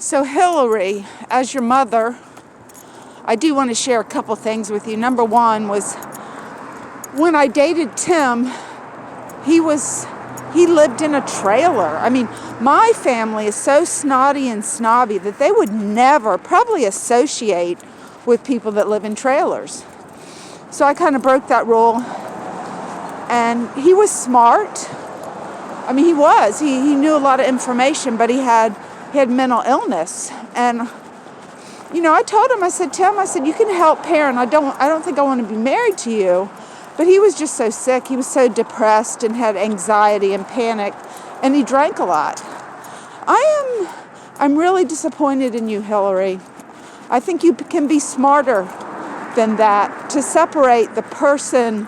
So Hillary, as your mother, I do want to share a couple things with you. Number one was when I dated Tim, he lived in a trailer. I mean, my family is so snotty and snobby that they would never probably associate with people that live in trailers. So I kind of broke that rule. And he was smart. I mean, he was. He knew a lot of information, but he had mental illness. And I told him, I said, Tim, you can help parent. I don't think I want to be married to you. But he was just so sick. He was so depressed and had anxiety and panic, and he drank a lot. I'm really disappointed in you, Hillary. I think you can be smarter than that to separate the person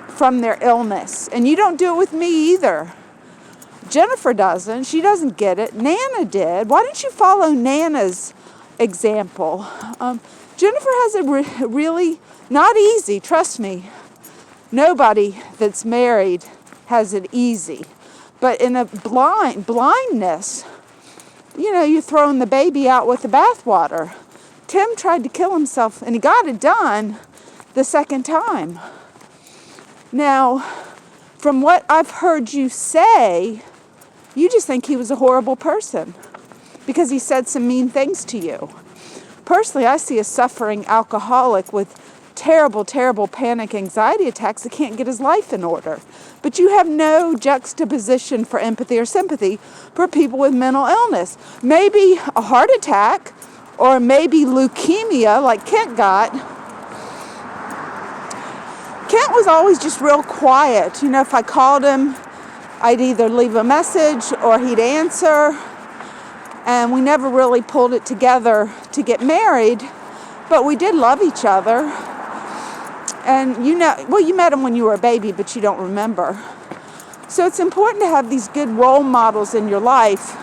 from their illness. And you don't do it with me either. Jennifer doesn't. She doesn't get it. Nana did. Why don't you follow Nana's example? Jennifer has it really not easy, trust me. Nobody that's married has it easy. But in a blindness, you're throwing the baby out with the bathwater. Tim tried to kill himself, and he got it done the second time. Now, from what I've heard you say, you just think he was a horrible person because he said some mean things to you. Personally, I see a suffering alcoholic with terrible, terrible panic anxiety attacks that can't get his life in order. But you have no juxtaposition for empathy or sympathy for people with mental illness. Maybe a heart attack or maybe leukemia like Kent got. Kent was always just real quiet. If I called him, I'd either leave a message or he'd answer. And we never really pulled it together to get married, but we did love each other. And you met him when you were a baby, but you don't remember. So it's important to have these good role models in your life.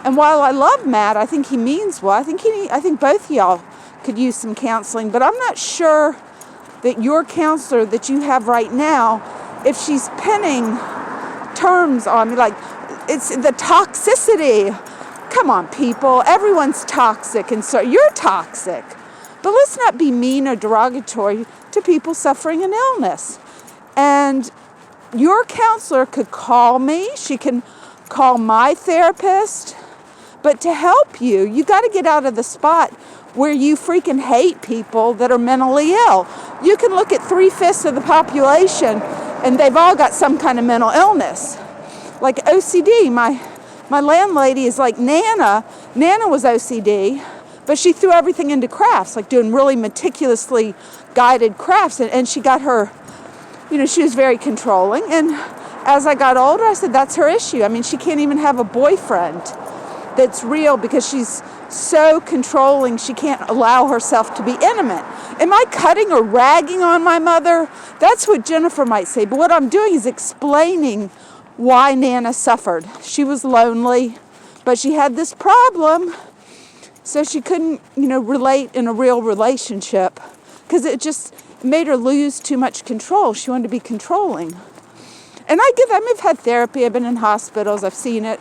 And while I love Matt, I think he means well. I think both of y'all could use some counseling, but I'm not sure that your counselor that you have right now, if she's pinning terms on me, like it's the toxicity. Come on, people. Everyone's toxic, and so you're toxic. But let's not be mean or derogatory to people suffering an illness. And your counselor could call me. She can call my therapist. But to help you, you got to get out of the spot where you freaking hate people that are mentally ill. You can look at 3/5 of the population, and they've all got some kind of mental illness. Like OCD, my landlady is like Nana. Nana was OCD, but she threw everything into crafts, like doing really meticulously guided crafts. And she got her, she was very controlling. And as I got older, I said, that's her issue. I mean, she can't even have a boyfriend that's real because she's so controlling. She can't allow herself to be intimate. Am I cutting or ragging on my mother? That's what Jennifer might say. But what I'm doing is explaining why Nana suffered. She was lonely, but she had this problem. So she couldn't, relate in a real relationship because it just made her lose too much control. She wanted to be controlling. And I've had therapy. I've been in hospitals. I've seen it.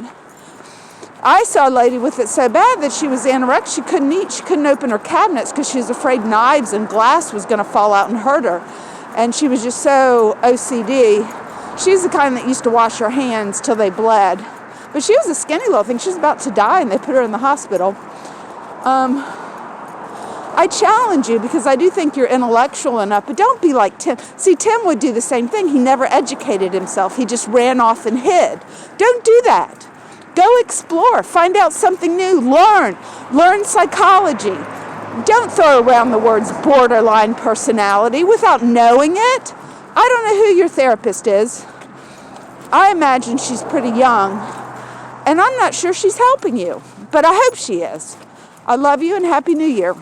I saw a lady with it so bad that she was anorexic. She couldn't eat. She couldn't open her cabinets because she was afraid knives and glass was going to fall out and hurt her. And she was just so OCD. She's the kind that used to wash her hands till they bled. But she was a skinny little thing. She was about to die, and they put her in the hospital. I challenge you because I do think you're intellectual enough, but don't be like Tim. See, Tim would do the same thing. He never educated himself. He just ran off and hid. Don't do that. Go explore. Find out something new. Learn psychology. Don't throw around the words borderline personality without knowing it. I don't know who your therapist is. I imagine she's pretty young, and I'm not sure she's helping you, but I hope she is. I love you and Happy New Year.